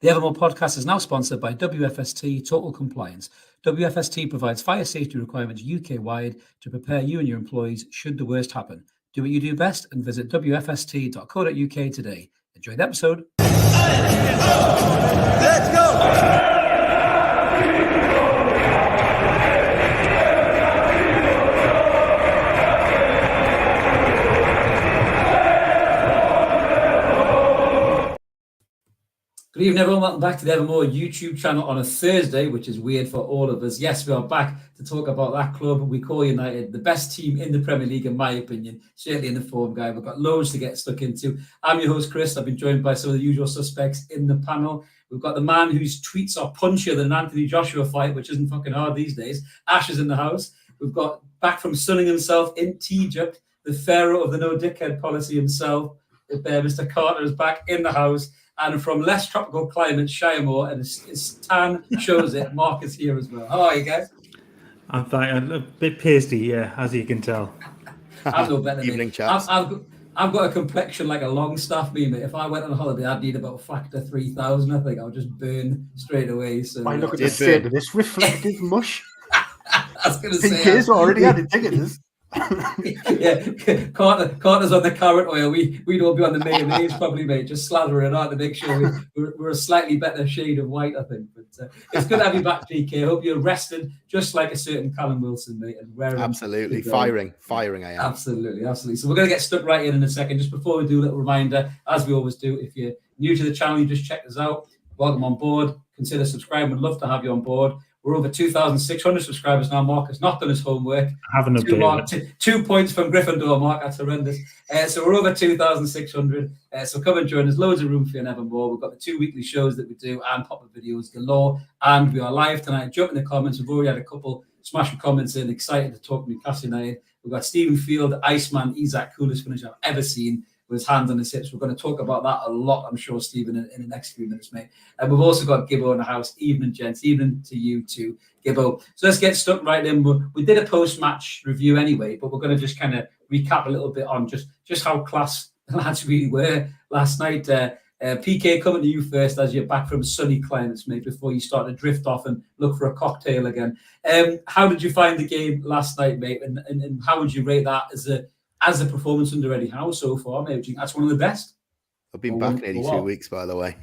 The Evermore podcast is now sponsored by WFST Total Compliance. WFST provides fire safety requirements UK-wide to prepare you and your employees should the worst happen. Do what you do best and visit wfst.co.uk today. Enjoy the episode. Let's go! Good evening, everyone. Welcome back to the Evermore YouTube channel on a Thursday, which is weird for all of us. Yes, we are back to talk about that club we call United, the best team in the Premier League, in my opinion, certainly in the form guide. We've got loads to get stuck into. I'm your host, Chris. I've been joined by some of the usual suspects in the panel. We've got the man whose tweets are punchier than an Anthony Joshua fight, which isn't fucking hard these days. Ash is in the house. We've got back from sunning himself in Egypt, the pharaoh of the no dickhead policy himself. Mr. Carter is back in the house. And from less tropical climates, Shiremore, and his tan shows it. Mark is here as well. How are you guys? I'm fine. I'm a bit pasty, yeah, as you can tell. I'm no better. Evening, chaps. I've got a complexion like a Longstaff meme. If I went on a holiday, I'd need about factor 3,000. I think I'll just burn straight away. So look at the state of this reflective mush. I was going to say, PK's already had it tickets. Yeah, Carter's on the carrot oil. We'd all be on the mayonnaise probably, mate. Just slather it out to make sure we're a slightly better shade of white, I think. But it's good to have you back, PK. I hope you're rested, just like a certain Callum Wilson, mate. And absolutely firing. I am. Absolutely. So we're going to get stuck right in a second. Just before we do, a little reminder, as we always do, if you're new to the channel, you just check us out. Welcome on board. Consider subscribing. We'd love to have you on board. We're over 2,600 subscribers now. Mark has not done his homework. I haven't updated. 2 points from Gryffindor, Mark. That's horrendous. So we're over 2,600. So come and join us. Loads of room for you and evermore. We've got the 2 weekly shows that we do and pop-up videos galore. And we are live tonight. Jump in the comments. We've already had a couple smashing comments in. Excited to talk to Newcastle United. We've got Stephen Field, Iceman, Isak, coolest finish I've ever seen, with his hands on his hips. We're going to talk about that a lot, I'm sure, Stephen, in the next few minutes, mate. And we've also got Gibbo in the house. Evening, gents. Evening to you too, Gibbo. So let's get stuck right in. We did a post-match review anyway, but we're going to just kind of recap a little bit on just how class the lads really were last night. PK, coming to you first as you're back from sunny climates, mate, before you start to drift off and look for a cocktail again. How did you find the game last night, mate? And how would you rate that as a performance under Eddie Howe so far? Maybe do you think that's one of the best? I've been back nearly 2 weeks, by the way.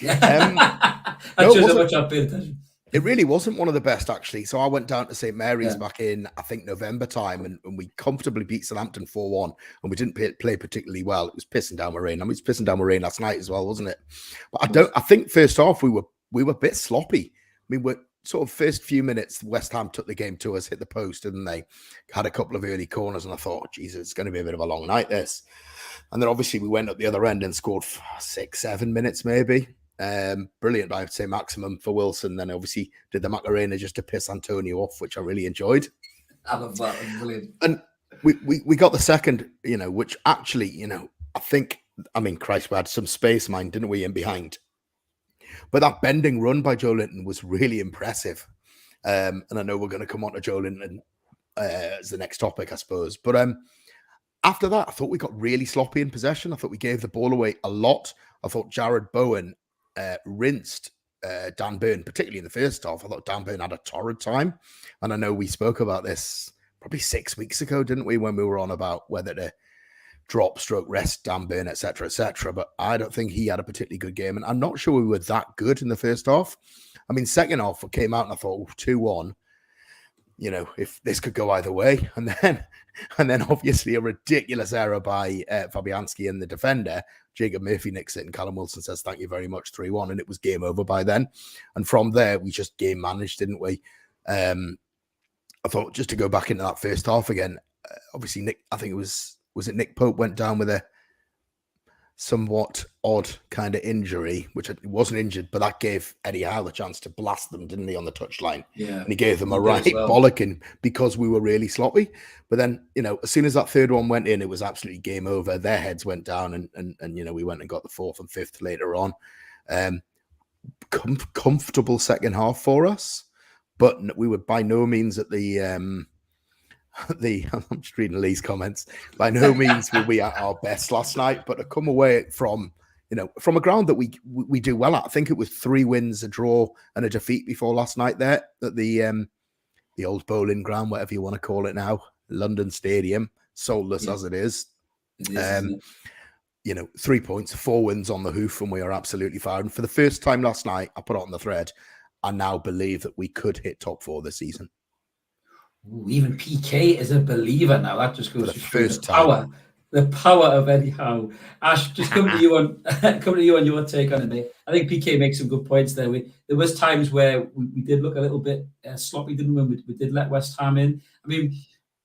Yeah, that shows how much I've paid attention. It really wasn't one of the best, actually. So I went down to St Mary's back in, I think, November time, and we comfortably beat Southampton 4-1, and we didn't play particularly well. It was pissing down with rain. I mean, it was pissing down with rain last night as well, wasn't it? But I think first half we were a bit sloppy. I mean, we're sort of first few minutes, West Ham took the game to us, hit the post, and they had a couple of early corners, and I thought, Jesus, it's going to be a bit of a long night, this. And then obviously we went up the other end and scored 6-7 minutes maybe. Brilliant, I would say, maximum for Wilson. Then obviously did the Macarena just to piss Antonio off, which I really enjoyed. I love that. Brilliant. And we got the second, which actually, I mean, Christ, we had some space, mind, didn't we, in behind? But that bending run by Joelinton was really impressive. And I know we're going to come on to Joelinton as the next topic, I suppose. But after that, I thought we got really sloppy in possession. I thought we gave the ball away a lot. I thought Jared Bowen rinsed Dan Burn, particularly in the first half. I thought Dan Burn had a torrid time. And I know we spoke about this probably 6 weeks ago, didn't we, when we were on about whether to drop, stroke, rest, Dan Burn, etc., etc. But I don't think he had a particularly good game. And I'm not sure we were that good in the first half. I mean, second half, I came out and I thought, 2-1, if this could go either way. And then obviously a ridiculous error by Fabianski and the defender. Jacob Murphy nicks it and Callum Wilson says, thank you very much, 3-1. And it was game over by then. And from there, we just game managed, didn't we? I thought, just to go back into that first half again, obviously Nick, I think it was it Nick Pope went down with a somewhat odd kind of injury, which wasn't injured, but that gave Eddie Howe the chance to blast them, didn't he, on the touchline? Yeah. And he gave them a right bollocking because we were really sloppy. But then, as soon as that third one went in, it was absolutely game over. Their heads went down and we went and got the fourth and fifth later on. Comfortable second half for us, but we were by no means at the I'm just reading Lee's comments. By no means were we at our best last night, but to come away from from a ground that we do well at. I think it was 3 wins, a draw, and a defeat before last night there at the old bowling ground, whatever you want to call it now, London Stadium, soulless as it is. It is, isn't it? 3 points, 4 wins on the hoof, and we are absolutely fine. And for the first time last night, I put it on the thread, I now believe that we could hit top 4 this season. Ooh, even PK is a believer now. That just goes to show first the power of Eddie Howe. Ash, just coming to you on your take on it, mate. I think PK makes some good points there. There was times where we did look a little bit sloppy, didn't we? We did let West Ham in. I mean,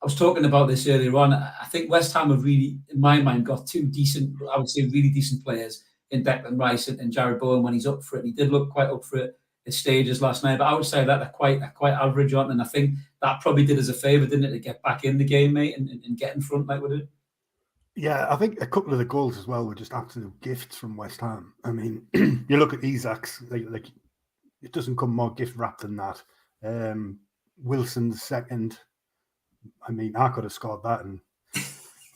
I was talking about this earlier on. I think West Ham have really, in my mind, got 2 decent, I would say really decent players in Declan Rice and Jared Bowen when he's up for it. He did look quite up for it at stages last night, but I would say that they're quite average on, and I think that probably did us a favour, didn't it, to get back in the game, mate, and get in front like we did. Yeah, I think a couple of the goals as well were just absolute gifts from West Ham. I mean, you look at Isak's, like it doesn't come more gift wrapped than that. Wilson's second. I mean, I could have scored that, and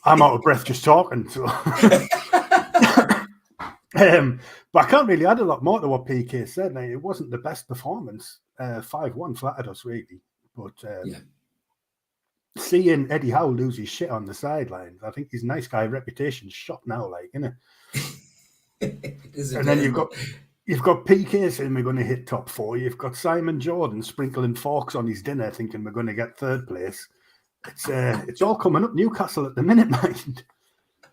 I'm out of breath just talking. So, but I can't really add a lot more to what PK said. Like, it wasn't the best performance. 5-1 flattered us really, but seeing Eddie Howe lose his shit on the sidelines, I think his nice guy reputation's shot now, like, isn't it? And then you've got PK saying we're going to hit top 4. You've got Simon Jordan sprinkling forks on his dinner, thinking we're going to get 3rd place. It's all coming up Newcastle at the minute, mind.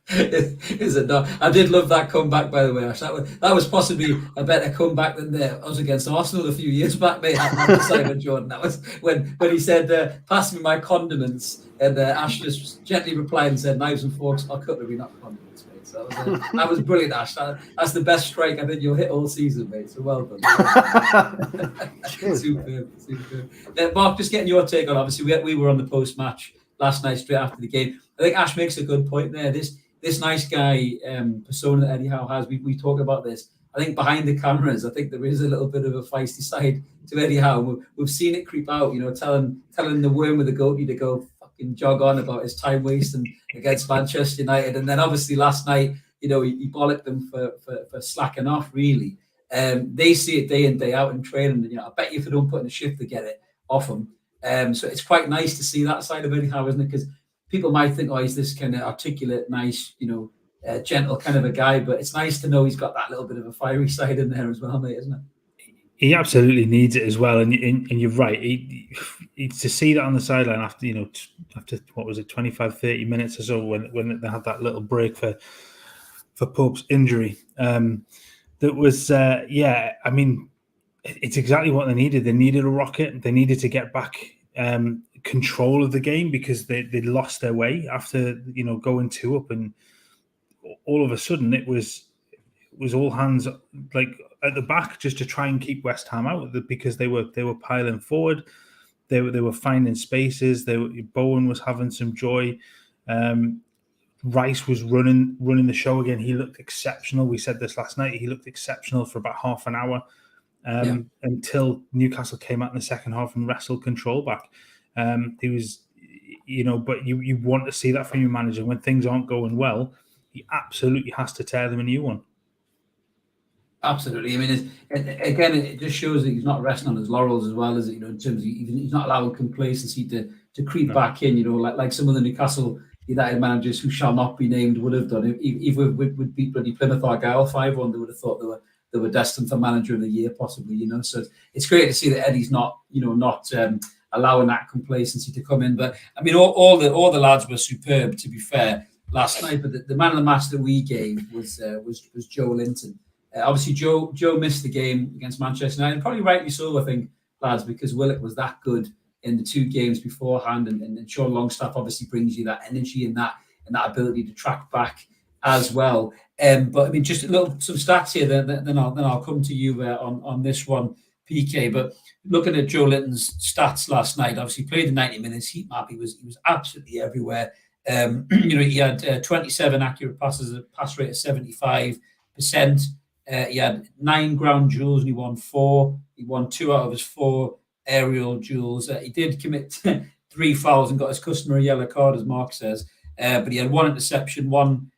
Is it not? I did love that comeback, by the way, Ash. That was possibly a better comeback than us against Arsenal a few years back, mate. Simon Jordan. That was when he said, "Pass me my condiments," and Ash just gently replied and said, "Knives and forks are cutlery, not condiments, mate." So that was brilliant, Ash. That's the best strike I think you'll hit all season, mate. So well done. Superb. Mark, just getting your take on. Obviously, we were on the post match last night, straight after the game. I think Ash makes a good point there. This nice guy persona that Eddie Howe has, we talk about this. I think behind the cameras, I think there is a little bit of a feisty side to Eddie Howe. We've seen it creep out, telling the worm with the goatee to go fucking jog on about his time wasting against Manchester United. And then obviously last night, he bollocked them for slacking off, really. They see it day in, day out in training. And, I bet you if they don't put in a shift, they get it off them. So it's quite nice to see that side of Eddie Howe, isn't it? Because people might think, he's this kind of articulate, nice, gentle kind of a guy, but it's nice to know he's got that little bit of a fiery side in there as well, mate, isn't it? He absolutely needs it as well, and you're right. He to see that on the sideline after what was it, 25, 30 minutes or so when they had that little break for Pope's injury. That was I mean, it's exactly what they needed. They needed a rocket. They needed to get back control of the game because they lost their way after going 2 up, and all of a sudden it was all hands like at the back just to try and keep West Ham out because they were piling forward. They were finding spaces. Bowen was having some joy. Rice was running the show again. He looked exceptional. We said this last night. He looked exceptional for about half an hour until Newcastle came out in the second half and wrestled control back. He was, but you want to see that from your manager when things aren't going well. He absolutely has to tear them a new one. Absolutely. I mean, it just shows that he's not resting on his laurels as well as in terms of he's not allowing complacency to creep back in. Like some of the Newcastle United managers who shall not be named would have done. If we would beat bloody Plymouth Argyle 5-1, they would have thought they were destined for manager of the year, possibly. So it's great to see that Eddie's not allowing that complacency to come in. But I mean, all the lads were superb, to be fair, last night. But the man of the match that we gave was Joelinton. Obviously, Joe missed the game against Manchester United, and probably rightly so, I think, lads, because Willock was that good in the 2 games beforehand, and Sean Longstaff obviously brings you that energy and that ability to track back as well. But I mean, just some stats here. Then I'll come to you on this one, PK. But looking at Joelinton's stats last night, obviously played the 90 minutes heat map. He was absolutely everywhere. He had 27 accurate passes, a pass rate of 75%. He had 9 ground duels and he won 4. He won 2 out of his 4 aerial duels. He did commit 3 fouls and got his customary yellow card, as Mark says. But he had 1 interception, 1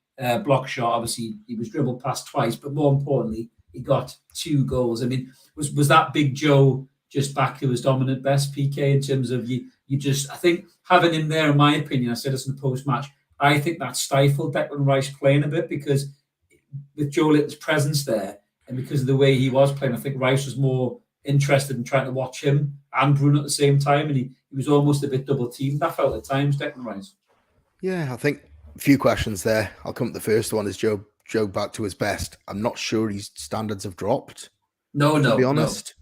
block shot. Obviously, he was dribbled past twice, but more importantly, he got 2 goals. I mean, was that Big Joe just back to his dominant best, PK, in terms of you just, I think having him there, in my opinion, I said this in the post-match, I think that stifled Declan Rice playing a bit, because with Joelinton's presence there and because of the way he was playing, I think Rice was more interested in trying to watch him and Bruno at the same time, and he was almost a bit double-teamed, I felt at times, Declan Rice. Yeah, I think a few questions there. I'll come to the first one. Is Joe back to his best? I'm not sure his standards have dropped. To be honest.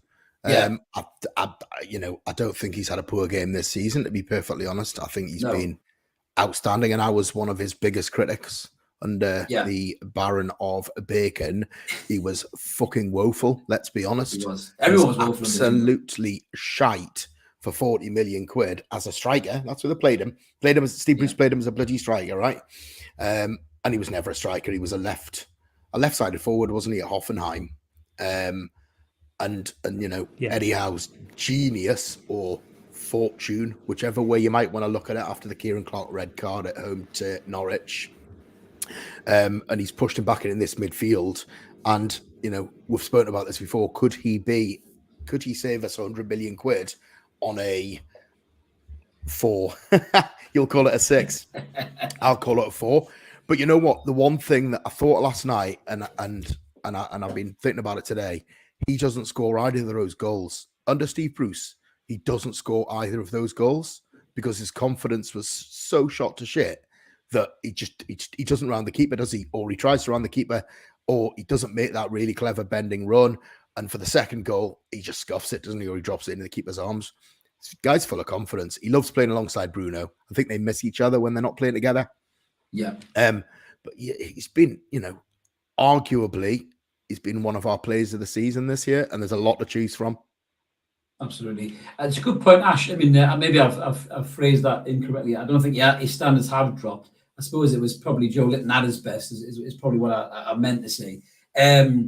Yeah. I don't think he's had a poor game this season, to be perfectly honest. I think he's been outstanding, and I was one of his biggest critics under the Baron of Bacon. He was fucking woeful, let's be honest. He was. Everyone was woeful. Absolutely shite for 40 million quid as a striker. That's where they played him. Steve Bruce played him as a bloody striker, right? And he was never a striker. He was a left-sided forward, wasn't he, at Hoffenheim? And Eddie Howe's genius or fortune, whichever way you might want to look at it, after the Kieran Clark red card at home to Norwich. And he's pushed him back in this midfield. And, we've spoken about this before. Could he save us 100 million quid on a 4? You'll call it a 6. I'll call it a 4. But you know what? The one thing that I thought last night, and I've been thinking about it today, he doesn't score either of those goals. Under Steve Bruce, he doesn't score either of those goals because his confidence was so shot to shit that he doesn't round the keeper, does he? Or he tries to round the keeper, or he doesn't make that really clever bending run. And for the second goal, he just scuffs it, doesn't he? Or he drops it into the keeper's arms. This guy's full of confidence. He loves playing alongside Bruno. I think they miss each other when they're not playing together. Yeah. But he's been, arguably, he's been one of our players of the season this year, and there's a lot to choose from. Absolutely. It's a good point, Ash. I mean, maybe I've phrased that incorrectly. I don't think his standards have dropped. I suppose it was probably Joelinton at his best is probably what I meant to say. Do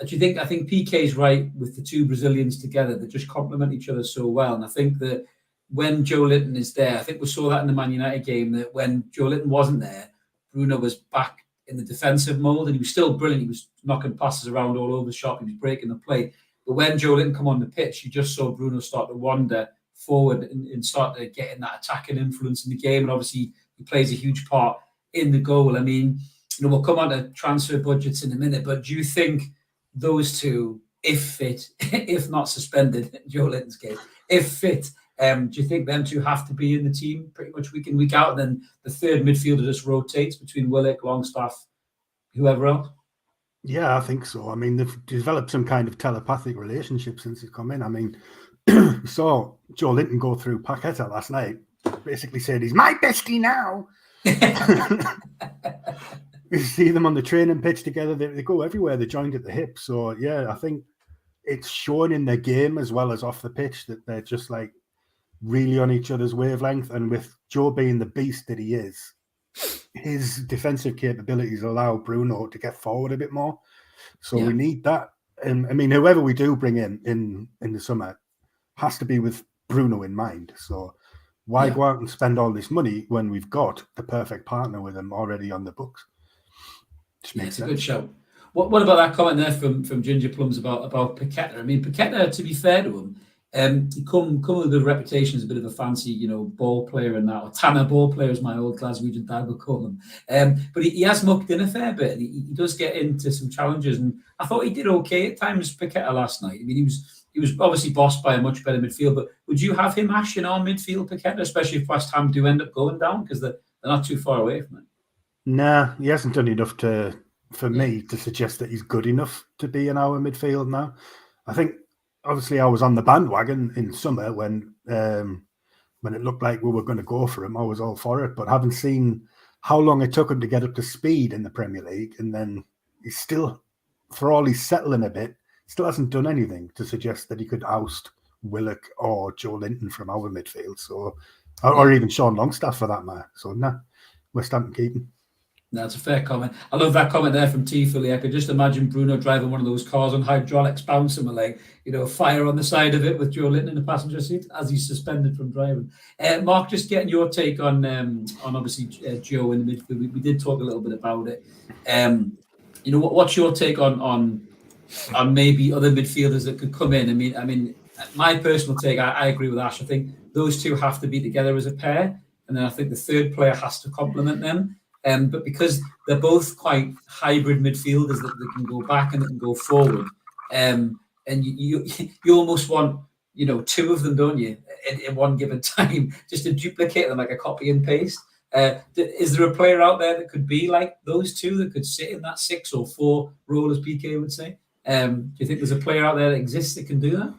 you think, I think PK's right with the 2 Brazilians together that just complement each other so well. And I think that when Joelinton is there, I think we saw that in the Man United game, that when Joelinton wasn't there, Bruno was back in the defensive mold, and he was still brilliant. He was knocking passes around all over the shop. He was breaking the play. But when Joelinton come on the pitch, you just saw Bruno start to wander forward and start to get in that attacking influence in the game. And obviously, he plays a huge part in the goal. I mean, we'll come on to transfer budgets in a minute, but do you think those 2, if fit, if not suspended, in Joelinton's case, if fit, do you think them 2 have to be in the team pretty much week in, week out? And then the third midfielder just rotates between Willock, Longstaff, whoever else? Yeah, I think so. I mean, they've developed some kind of telepathic relationship since he's come in. I mean, we saw Joelinton go through Paqueta last night, basically said, he's my bestie now. You see them on the training pitch together. They go everywhere. They're joined at the hip. So, yeah, I think it's shown in their game as well as off the pitch that they're just like really on each other's wavelength. And with Joe being the beast that he is, his defensive capabilities allow Bruno to get forward a bit more. So we need that. And I mean, whoever we do bring in the summer has to be with Bruno in mind. So why go out and spend all this money when we've got the perfect partner with him already on the books? It's a good show. What about that comment there from Ginger Plums about Paqueta? I mean, Paqueta, to be fair to him, he come with a good reputation as a bit of a fancy, ball player and that, or Tanner ball player, as my old Glaswegian dad would call him. But he has mucked in a fair bit. He does get into some challenges, and I thought he did okay at times, Paqueta, last night. I mean, he was obviously bossed by a much better midfield, but would you have him, Ash, in our midfield, Paqueta, especially if West Ham do end up going down, because they're not too far away from it? Nah, he hasn't done enough for me to suggest that he's good enough to be in our midfield now. I think, obviously, I was on the bandwagon in summer when it looked like we were going to go for him. I was all for it, but having seen how long it took him to get up to speed in the Premier League, and then he's still, for all he's settling a bit, still hasn't done anything to suggest that he could oust Willock or Joelinton from our midfield. So, or even Sean Longstaff for that matter. So, nah, West Ham keep him. That's a fair comment. I love that comment there from T. Philly. I could just imagine Bruno driving one of those cars on hydraulics, bouncing with, like, fire on the side of it with Joelinton in the passenger seat as he's suspended from driving. Mark, just getting your take on obviously Joe in the midfield. We did talk a little bit about it. What's your take on maybe other midfielders that could come in? I mean, my personal take, I agree with Ash. I think those two have to be together as a pair, and then I think the third player has to complement them. But because they're both quite hybrid midfielders, that they can go back and they can go forward, and you almost want two of them, don't you, in one given time, just to duplicate them like a copy and paste. Is there a player out there that could be like those two, that could sit in that 6 or 4 role, as PK would say? Do you think there's a player out there that exists that can do that?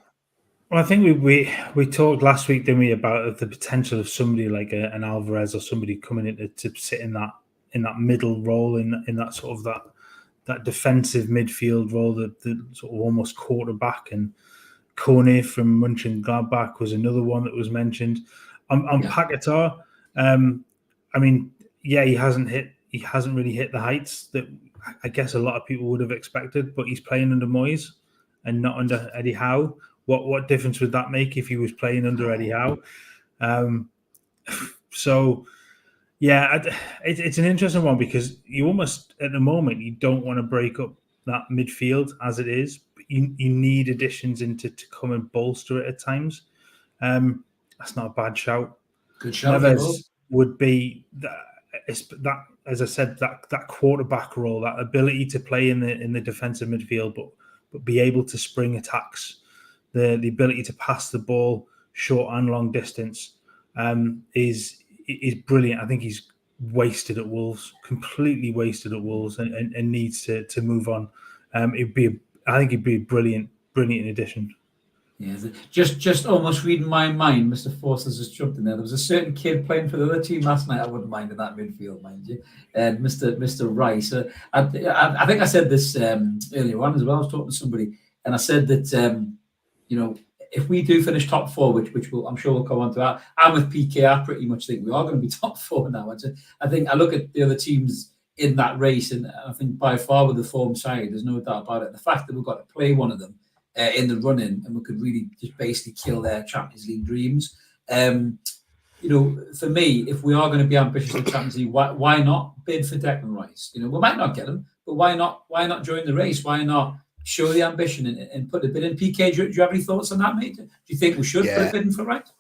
Well, I think we talked last week, didn't we, about the potential of somebody like an Alvarez or somebody coming in to sit in that middle role, in that sort of that defensive midfield role, that sort of almost quarterback. And Kone from Mönchengladbach was another one that was mentioned. On Paquetá, I mean, he hasn't really hit the heights that I guess a lot of people would have expected, but he's playing under Moyes and not under Eddie Howe. What difference would that make if he was playing under Eddie Howe? So, yeah, it's an interesting one, because you almost, at the moment, you don't want to break up that midfield as it is. But you need additions to come and bolster it at times. That's not a bad shout. Good shout. Neves would be that, as I said, that quarterback role, that ability to play in the defensive midfield, but be able to spring attacks, the ability to pass the ball short and long distance, is brilliant. I think he's wasted at Wolves, completely wasted at Wolves, and needs to move on. I think he'd be a brilliant addition. Yeah, just almost reading my mind, Mr. Forster's just jumped in there. There was a certain kid playing for the other team last night I wouldn't mind in that midfield, mind you, and Mr. Rice. I think I said this earlier on as well. I was talking to somebody, and I said that if we do finish top 4, which I'm sure we'll come on to, I'm with PK. I pretty much think we are going to be top 4 now. I think I look at the other teams in that race, and I think by far with the form side, there's no doubt about it. The fact that we've got to play one of them in the run-in, and we could really just basically kill their Champions League dreams. For me, if we are going to be ambitious in the Champions League, why not bid for Declan Rice? We might not get him, but why not join the race? Why not show the ambition and put a bid in? PK, do you have any thoughts on that, mate? Do you think we should put a bid in for Rice?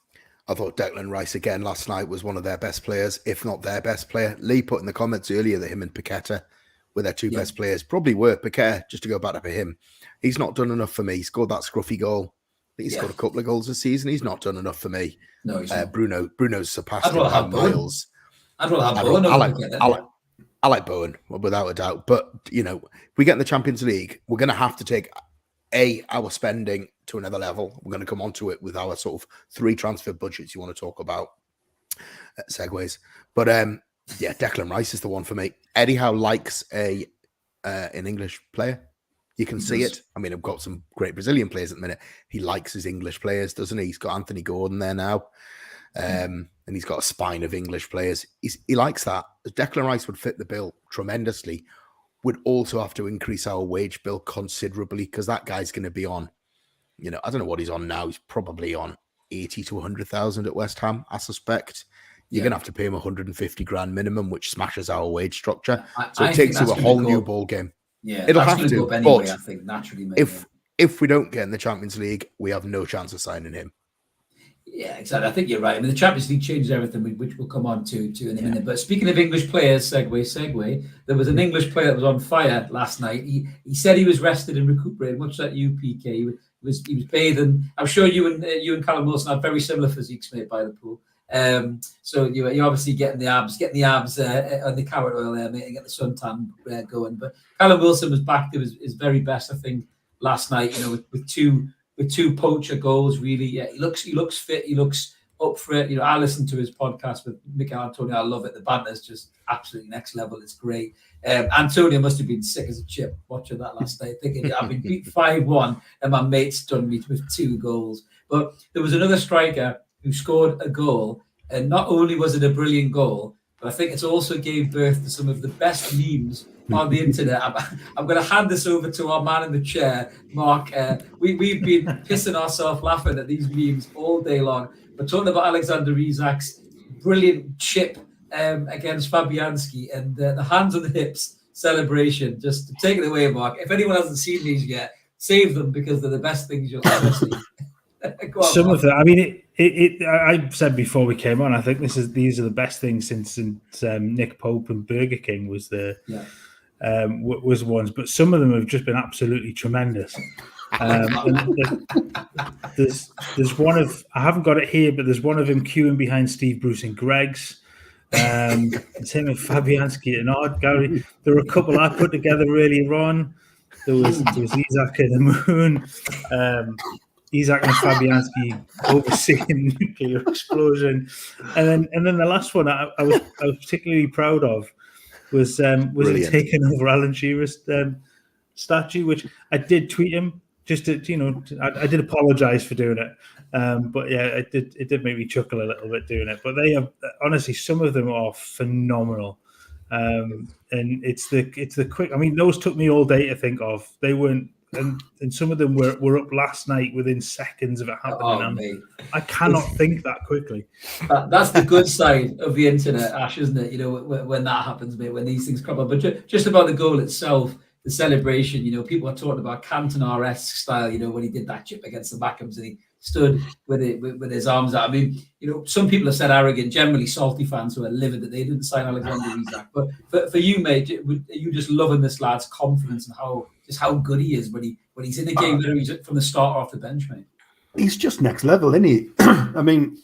I thought Declan Rice again last night was one of their best players, if not their best player. Lee put in the comments earlier that him and Paquetá were their two best players. Probably worth Paquetá, just to go back to him. He's not done enough for me. He scored that scruffy goal. I think he's scored a couple of goals this season. He's not done enough for me. No, he's not. Bruno's surpassed him by miles. I'd rather have Bowen. I like Bowen, without a doubt. But, if we get in the Champions League, we're going to have to take, our spending to another level. We're going to come onto it with our sort of 3 transfer budgets you want to talk about. Segues. But, Declan Rice is the one for me. Eddie Howe likes an English player. You can see it. I mean, I've got some great Brazilian players at the minute. He likes his English players, doesn't he? He's got Anthony Gordon there now. And he's got a spine of English players. He likes that. Declan Rice would fit the bill tremendously. Would also have to increase our wage bill considerably, because that guy's going to be on, I don't know what he's on now. He's probably on 80 to 100,000 at West Ham, I suspect. You're going to have to pay him 150 grand minimum, which smashes our wage structure. So it takes you a whole new ball game. Yeah, it'll have to go up anyway, I think, naturally. If we don't get in the Champions League, we have no chance of signing him. Yeah, exactly. I think you're right. I mean, the Champions League changes everything, which we'll come on to in a minute. But speaking of English players, segue, there was an English player that was on fire last night. He said he was rested and recuperated, much like you, PK. He was bathing. I'm sure you and Callum Wilson have very similar physiques, mate, by the pool. So you're obviously getting the abs on the carrot oil there, mate, and get the suntan going. But Callum Wilson was back to his very best, I think, last night. With two poacher goals. Really, he looks fit. He looks up for it. I listened to his podcast with Mikel Antonio. I love it. The banter's just absolutely next level. It's great. Antonio must have been sick as a chip watching that last night, thinking I've been beat 5-1 and my mate's done me with 2 goals. But there was another striker who scored a goal, and not only was it a brilliant goal, but I think it's also gave birth to some of the best memes on the internet. I'm going to hand this over to our man in the chair, Mark. We've been pissing ourselves laughing at these memes all day long. We're talking about Alexander Isak's brilliant chip against Fabianski and the hands on the hips celebration. Just take it away, Mark. If anyone hasn't seen these yet, save them because they're the best things you'll ever see. Some of them. I mean, I said before we came on, I think these are the best things since Nick Pope and Burger King was was ones, but some of them have just been absolutely tremendous. There's one of, I haven't got it here, but there's one of him queuing behind Steve Bruce and Greg's. It's him and Fabianski and Ard Gary. There were a couple I put together earlier on. There was Isak and the Moon. Isak and Fabianski overseeing the nuclear explosion, and then the last one I was particularly proud of was him taking over Alan Shearer's statue, which I did tweet him just to I did apologise for doing it, but yeah, it did make me chuckle a little bit doing it. But they have honestly, some of them are phenomenal, and it's the quick. I mean, those took me all day to think of. They weren't. And some of them were up last night within seconds of it happening. I cannot think that quickly. That's the good side of the internet, Ash, isn't it? When that happens, mate, when these things crop up. But just about the goal itself, the celebration, people are talking about Cantona-esque style, when he did that chip against the Backhams and he stood with his arms out. I mean, some people have said arrogant, generally salty fans who are livid that they didn't sign Alexander Isak. But for you, mate, are you just loving this lad's confidence and how good he is when he's in the game, whether he's from the start or off the bench, mate? He's just next level, isn't he? I mean,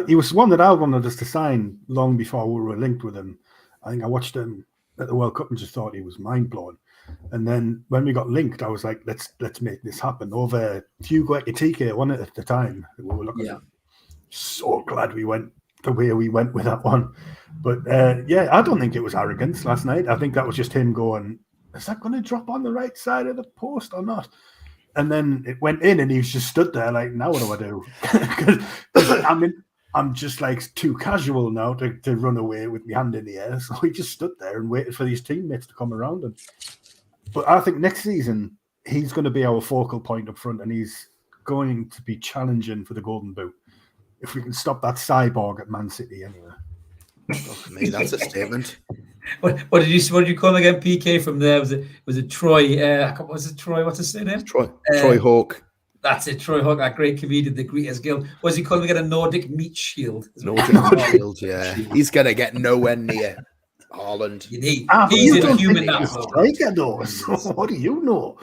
he was one that I wanted us to sign long before we were linked with him. I think I watched him at the World Cup and just thought he was mind-blowing. And then when we got linked, I was like, let's make this happen. Over Hugo Ekitike won it at the time. We were looking at. So glad we went the way we went with that one. But I don't think it was arrogance last night. I think that was just him going, is that going to drop on the right side of the post or not? And then it went in and he was just stood there like, now what do I do? I'm just like too casual now to run away with my hand in the air. So he just stood there and waited for these teammates to come around him. But I think next season, he's going to be our focal point up front and he's going to be challenging for the Golden Boot. If we can stop that cyborg at Man City anyway. For me, that's a statement. What did you call him again? PK from there? Was it Troy? Was it Troy? What's his name? Troy Hawke. That's it, Troy Hawke, that great comedian, the Greeters Guild. Was he calling again a Nordic meat shield? Nordic shield, yeah. He's going to get nowhere near Haaland. He's a human natural. What do you know?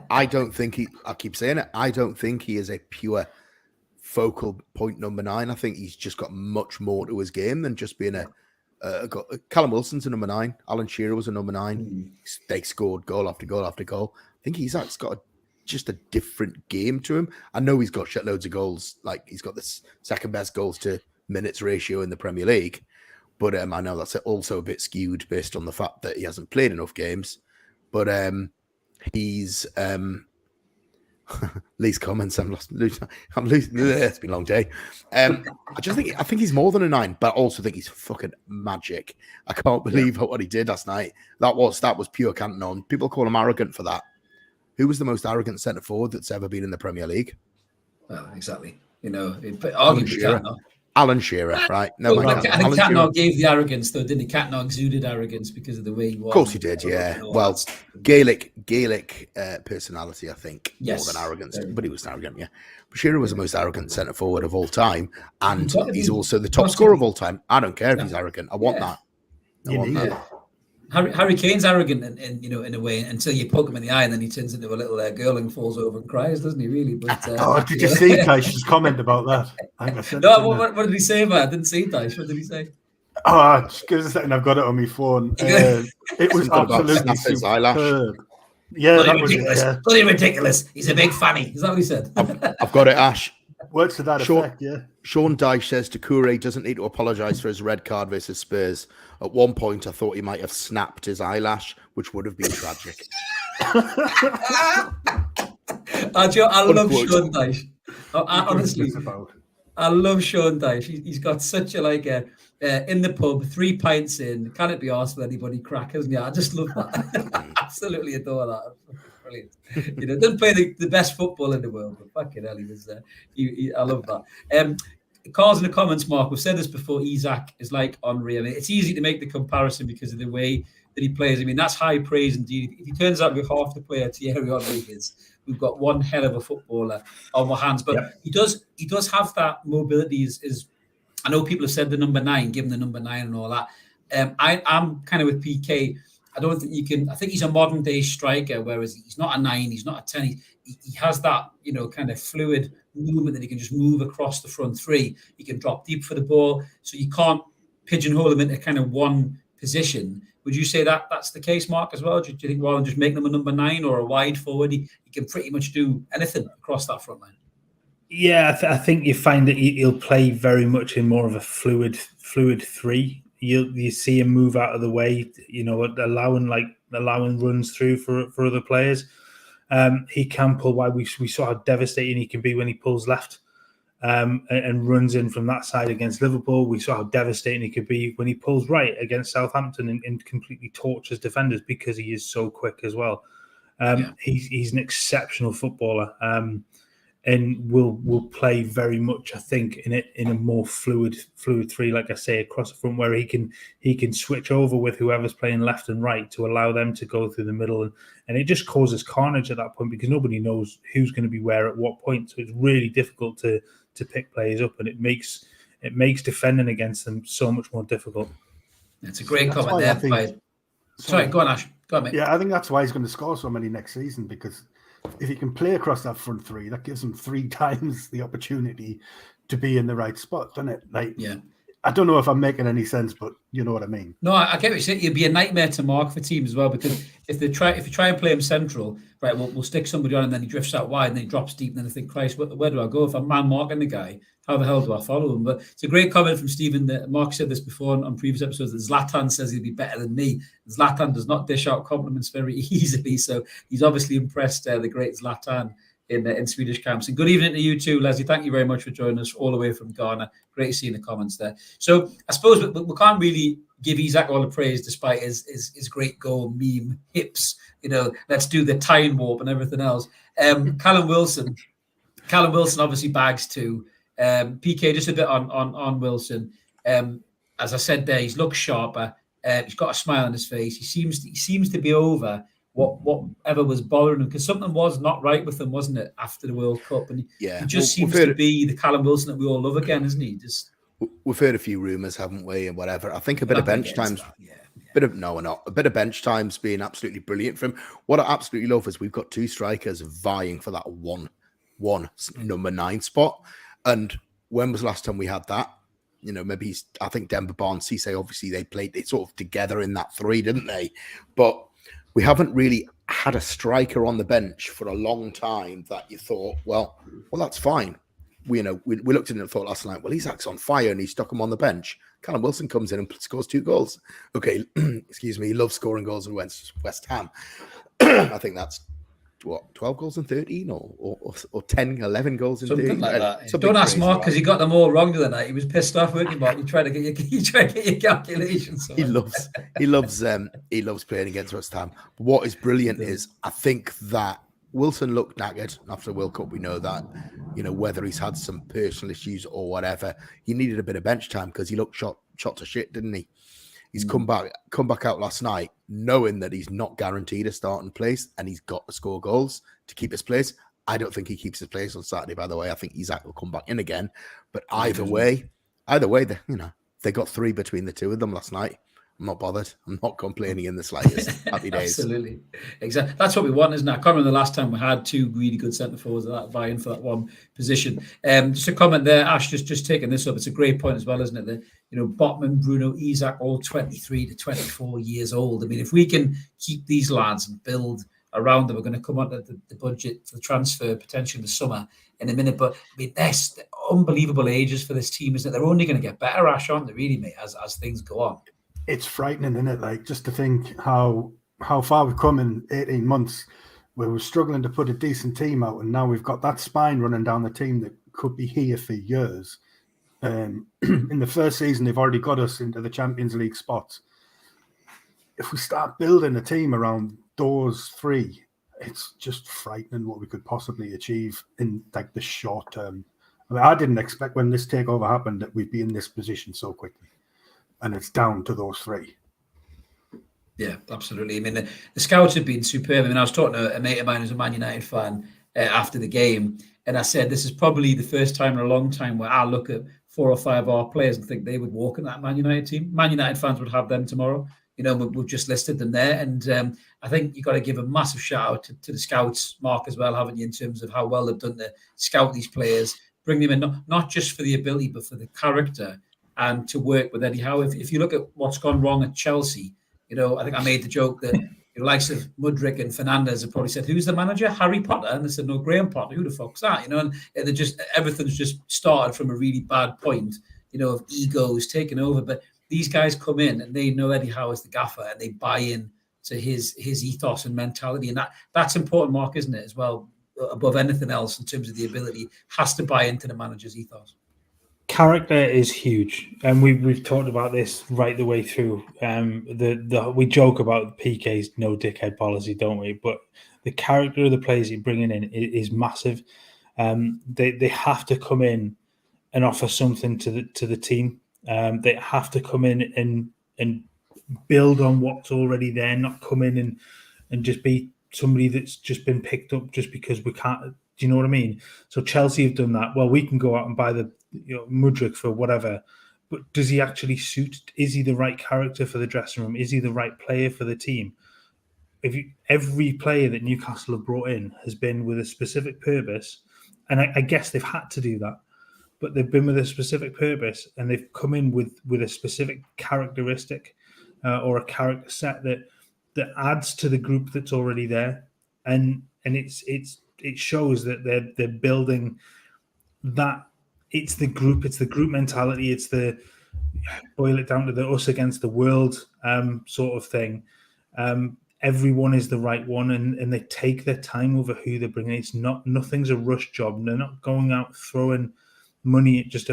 I don't think I keep saying it, I don't think he is a pure focal point number 9. I think he's just got much more to his game than just being Callum Wilson's a number 9. Alan Shearer was a number 9. They scored goal after goal after goal. I think Isak's got just a different game to him. I know he's got shitloads of goals. Like he's got the second best goals to minutes ratio in the Premier League. But I know that's also a bit skewed based on the fact that he hasn't played enough games. But he's Lee's comments. I'm losing. It's been a long day. I think he's more than a 9, but I also think he's fucking magic. I can't believe what he did last night. That was pure Cantona. People call him arrogant for that. Who was the most arrogant centre forward that's ever been in the Premier League? Well, exactly. Arguably Alan Shearer, right? No, I think Cantona gave the arrogance, though, didn't he? Cantona exuded arrogance because of the way he was. Of course he did, yeah. Well, Gaelic personality, I think, more than arrogance. But he was arrogant, yeah. But Shearer was the most arrogant centre forward of all time, and he's also the top scorer of all time. I don't care if he's arrogant. I want that. I want that. Harry Kane's arrogant, in a way, until you poke him in the eye, and then he turns into a little girl and falls over and cries, doesn't he? Really? But did you see Taish's comment about that? What did he say about it? I didn't see Taish. What did he say? Just give us a second. I've got it on my phone. It was absolutely superb. Yeah, that was it. Bloody ridiculous. He's a big fanny. Is that what he said? I've got it, Ash. Words to that effect, yeah. Sean Dyche says Doucouré doesn't need to apologise for his red card versus Spurs. At one point, I thought he might have snapped his eyelash, which would have been tragic. I love Sean Dyche. Honestly, I love Sean Dyche. He's got such a in the pub, 3 pints in. Can it be asked with anybody crack, hasn't he? I just love that. Absolutely adore that. Brilliant. Doesn't play the best football in the world, but fucking hell, he was there. I love that. Carl's in the comments, Mark, we've said this before, Isak is like Henry. I mean, it's easy to make the comparison because of the way that he plays. I mean, that's high praise indeed. If he turns out to be half the player Thierry Henry is, we've got one hell of a footballer on our hands. But he does have that mobility. Is I know people have said the number 9, give him the number 9 and all that. I'm kind of with PK. I don't think you can. I think he's a modern day striker, whereas he's not a 9, he's not a 10. He has that, kind of fluid movement that he can just move across the front 3. He can drop deep for the ball, so you can't pigeonhole him into kind of one position. Would you say that that's the case, Mark, as well? Do you think rather than just making him a number 9 or a wide forward, he can pretty much do anything across that front line? Yeah, I think you find that he'll play very much in more of a fluid 3. You see him move out of the way, allowing runs through for other players. He can pull wide. We saw how devastating he can be when he pulls left and runs in from that side against Liverpool. We saw how devastating he could be when he pulls right against Southampton and completely tortures defenders because he is so quick as well. He's an exceptional footballer. And will play very much, I think, in a more fluid 3, like I say, across the front, where he can switch over with whoever's playing left and right to allow them to go through the middle, and it just causes carnage at that point because nobody knows who's going to be where at what point. So it's really difficult to pick players up, and it makes defending against them so much more difficult. It's a great comment there. Sorry, go on, Ash. Go on, mate. Yeah, I think that's why he's going to score so many next season, because if he can play across that front 3, that gives him 3 times the opportunity to be in the right spot, doesn't it? I don't know if I'm making any sense, but you know what I mean. No, I get what you're saying. It'd be a nightmare to mark for teams as well, because if you try and play him central, right, we'll stick somebody on and then he drifts out wide and then he drops deep, and then I think, Christ, where do I go? If I'm man marking the guy, how the hell do I follow him? But it's a great comment from Stephen. That Mark said this before on previous episodes, that Zlatan says he'll be better than me. Zlatan does not dish out compliments very easily, so he's obviously impressed the great Zlatan in Swedish camps. And good evening to you too, Leslie. Thank you very much for joining us all the way from Ghana. Great to see in the comments there. So I suppose we can't really give Isak all the praise despite his great goal, meme, hips, let's do the time warp and everything else. Callum Wilson obviously bags too. PK, just a bit on Wilson. As I said there, he's looked sharper. He's got a smile on his face. He seems to be over whatever was bothering him, because something was not right with him, wasn't it, after the World Cup? And he just seems to be the Callum Wilson that we all love again, isn't he? We've heard a few rumours, haven't we, and whatever. I think a bit of bench time's a bit of bench time's being absolutely brilliant for him. What I absolutely love is we've got 2 strikers vying for that one number 9 spot. And when was the last time we had that? Maybe I think Denver Barnes, Cisse, obviously they played it sort of together in that 3, didn't they? But we haven't really had a striker on the bench for a long time that you thought, well, that's fine. We looked at it and thought last night, well, Isak's on fire and he stuck him on the bench. Callum Wilson comes in and scores 2 goals. Okay, excuse me, he loves scoring goals in West Ham. I think that's 12 goals in 13 or 10, 11 goals in 13. Something like that. Don't ask Mark, because he got them all wrong the other night. He was pissed off, weren't you, Mark? You try to get your calculations. He loves playing against West Ham. But what is brilliant is I think that Wilson looked knackered after the World Cup. We know that, whether he's had some personal issues or whatever, he needed a bit of bench time because he looked shot to shit, didn't he? He's come back out last night knowing that he's not guaranteed a starting place and he's got to score goals to keep his place. I don't think he keeps his place on Saturday, by the way. I think Isak will come back in again. But either way, they got 3 between the 2 of them last night. I'm not bothered. I'm not complaining in the slightest. Happy days. Absolutely. Exactly. That's what we want, isn't it? I can't remember the last time we had 2 really good centre forwards that vying for that one position. Just a comment there, Ash, just taking this up. It's a great point as well, isn't it? That, Botman, Bruno, Isak, all 23 to 24 years old. I mean, if we can keep these lads and build around them, we're going to come onto the budget for the transfer potentially in the summer in a minute. But I mean, they're unbelievable ages for this team, isn't it? They're only going to get better, Ash, aren't they, really, mate, as things go on? It's frightening, isn't it? Like, just to think how far we've come in 18 months, where we're struggling to put a decent team out, and now we've got that spine running down the team that could be here for years. In the first season, they've already got us into the Champions League spots. If we start building a team around those three, it's just frightening what we could possibly achieve in like the short term. I mean, I didn't expect when this takeover happened that we'd be in this position so quickly, and it's down to those three. Yeah, absolutely. I mean, the scouts have been superb. I mean, I was talking to a mate of mine who's a Man United fan after the game, and I said this is probably the first time in a long time where I look at 4 or 5 of our players and think they would walk in that Man United team. Man United fans would have them tomorrow. You know, we've just listed them there, and I think you've got to give a massive shout out to the scouts, Mark, as well, haven't you, in terms of how well they've done to scout these players, bring them in not just for the ability but for the character and to work with Eddie Howe. If you look at what's gone wrong at Chelsea, you know, I think I made the joke that the likes of Mudryk and Fernandez have probably said, "Who's the manager? Harry Potter?" And they said, "No, Graham Potter. Who the fuck's that?" You know, and they just everything's just started from a really bad point, you know, of egos taking over. But these guys come in and they know Eddie Howe is the gaffer and they buy in to his ethos and mentality, and that's important, Mark, isn't it? As well, above anything else, in terms of the ability, has to buy into the manager's ethos. Character is huge, and we've talked about this right the way through. We joke about PK's no dickhead policy, don't we? But the character of the players you're bringing in is massive. They have to come in and offer something to the team. They have to come in and build on what's already there, not come in and just be somebody that's just been picked up just because we can't. Do you know what I mean? So Chelsea have done that. Well, we can go out and buy the Mudryk for whatever, but does he actually suit? Is he the right character for the dressing room? Is he the right player for the team? Every player that Newcastle have brought in has been with a specific purpose, and I guess they've had to do that, but they've been with a specific purpose, and they've come in with a specific characteristic or a character set that adds to the group that's already there, and it shows that they're building that. It's the group mentality. It's the boil it down to the us against the world sort of thing. Everyone is the right one, and they take their time over who they're bringing. Nothing's a rush job. They're not going out throwing money at just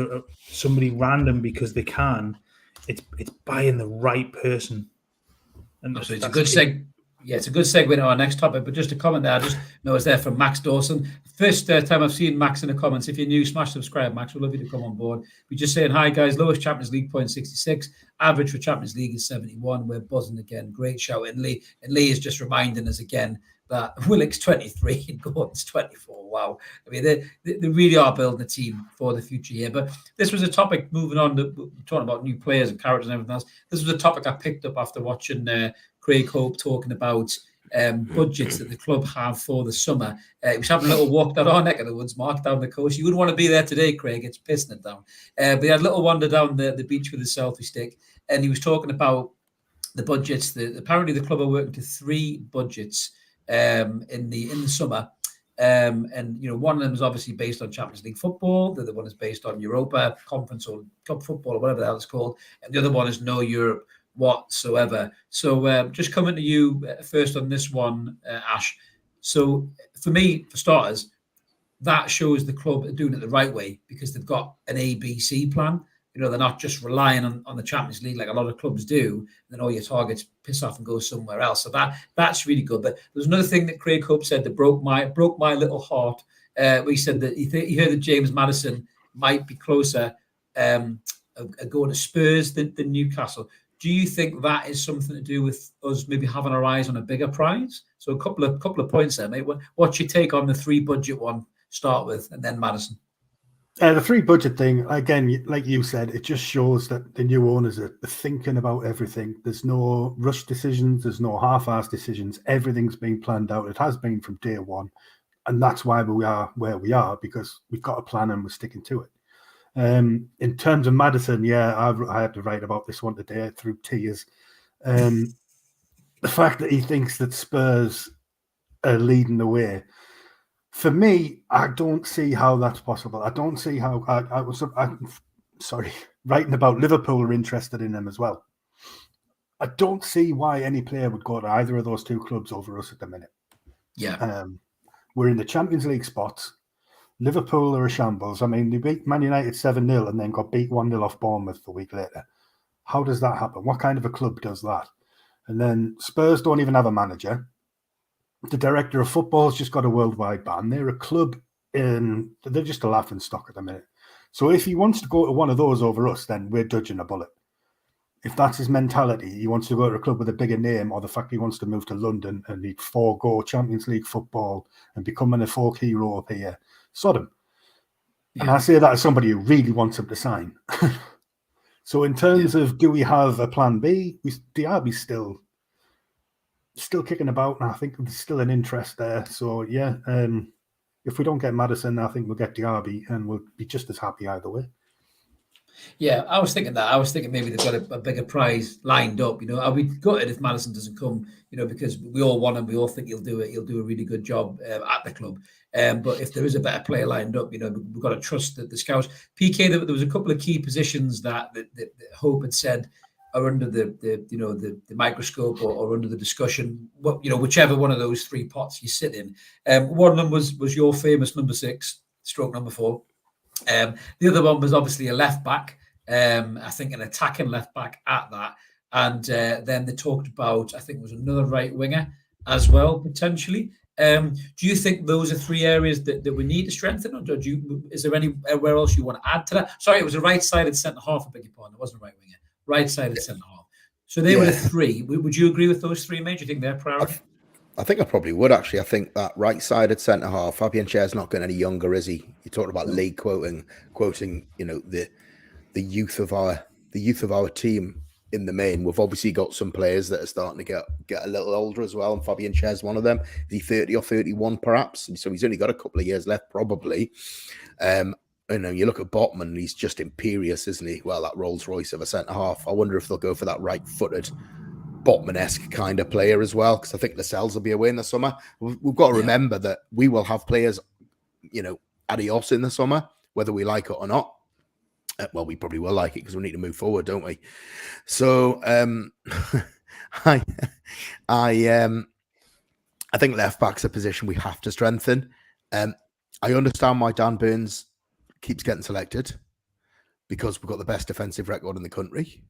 somebody random because they can. It's buying the right person. And so it's a good segue. Yeah, it's a good segue to our next topic. But just a comment there, I just noticed there from Max Dawson. First time I've seen Max in the comments. If you're new, smash subscribe, Max. We'd love you to come on board. We're just saying, hi, guys. Lowest Champions League point, 66. Average for Champions League is 71. We're buzzing again. Great shout. And Lee is just reminding us again that Willock's 23 and Gordon's 24. Wow. I mean, they really are building a team for the future here. But this was a topic, moving on, talking about new players and characters and everything else. This was a topic I picked up after watching Craig Hope talking about budgets that the club have for the summer. He was having a little walk down our neck of the woods, Mark, down the coast. You wouldn't want to be there today, Craig. It's pissing it down. But he had a little wander down the beach with his selfie stick, and he was talking about the budgets. Apparently, the club are working to 3 budgets in the summer. And you know, one of them is obviously based on Champions League football. The other one is based on Europa Conference or Cup football or whatever the hell it's called. And the other one is no Europe whatsoever. So just coming to you first on this one, Ash. So for me, for starters, that shows the club are doing it the right way because they've got an ABC plan. You know, they're not just relying on the Champions League like a lot of clubs do. And then all your targets piss off and go somewhere else. So that's really good. But there's another thing that Craig Hope said that broke my little heart. He said that he heard that James Maddison might be closer going to Spurs than Newcastle. Do you think that is something to do with us maybe having our eyes on a bigger prize? So a couple of points there, mate. What's your take on the 3 budget one? Start with, and then Maddison. The 3 budget thing, again, like you said, it just shows that the new owners are thinking about everything. There's no rush decisions. There's no half-assed decisions. Everything's been planned out. It has been from day one. And that's why we are where we are, because we've got a plan and we're sticking to it. In terms of Maddison, yeah, I had to write about this one today through tears. The fact that he thinks that Spurs are leading the way, for me, I don't see how that's possible. I don't see how I'm writing about Liverpool are interested in him as well. I don't see why any player would go to either of those 2 clubs over us at the minute. Yeah. We're in the Champions League spots. Liverpool are a shambles. I mean, they beat Man United 7-0 and then got beat 1-0 off Bournemouth the week later. How does that happen? What kind of a club does that? And then Spurs don't even have a manager. The director of football's just got a worldwide ban. They're a club and they're just a laughing stock at the minute. So if he wants to go to one of those over us, then we're dodging a bullet. If that's his mentality, he wants to go to a club with a bigger name, or the fact he wants to move to London and he'd forego Champions League football and becoming a folk hero up here, sod him. Yeah. And I say that as somebody who really wants him to sign. So in terms of, do we have a plan B? Diaby's still kicking about, and I think there's still an interest there. So yeah, if we don't get Maddison, I think we'll get Diaby, and we'll be just as happy either way. Yeah, I was thinking that. I was thinking maybe they've got a bigger prize lined up. You know, I'll be gutted if Maddison doesn't come. You know, because we all want him. We all think he'll do it. He'll do a really good job at the club. But if there is a better player lined up, you know, we've got to trust that the scouts. PK, there was a couple of key positions that Hope had said are under the microscope or under the discussion. What, you know, whichever one of those three pots you sit in. One of them was your famous number 6, stroke number 4. The other one was obviously a left back. I think an attacking left back at that. And then they talked about, I think it was another right winger as well, potentially. Do you think those are 3 areas that we need to strengthen, or is there anywhere else you want to add to that? Sorry, it was a right-sided centre-half, I beg your pardon. It wasn't a right winger. Right-sided centre-half. So they were the 3. Would you agree with those 3, mate? Do you think they're priority? I think I probably would, actually. I think that right-sided centre-half, Fabian Schär's not getting any younger, is he? You talked about league quoting, you know, the youth of our team in the main. We've obviously got some players that are starting to get a little older as well, and Fabian Schär's one of them. Is he 30 or 31 perhaps? And so he's only got a couple of years left, probably. You know, you look at Botman, he's just imperious, isn't he? Well, that Rolls Royce of a centre-half. I wonder if they'll go for that right-footed Botman-esque kind of player as well, because I think Lascelles will be away in the summer. We've got to remember that we will have players, you know, adios in the summer, whether we like it or not. Well, we probably will like it because we need to move forward, don't we? So I think left back's a position we have to strengthen. I understand why Dan Burns keeps getting selected, because we've got the best defensive record in the country,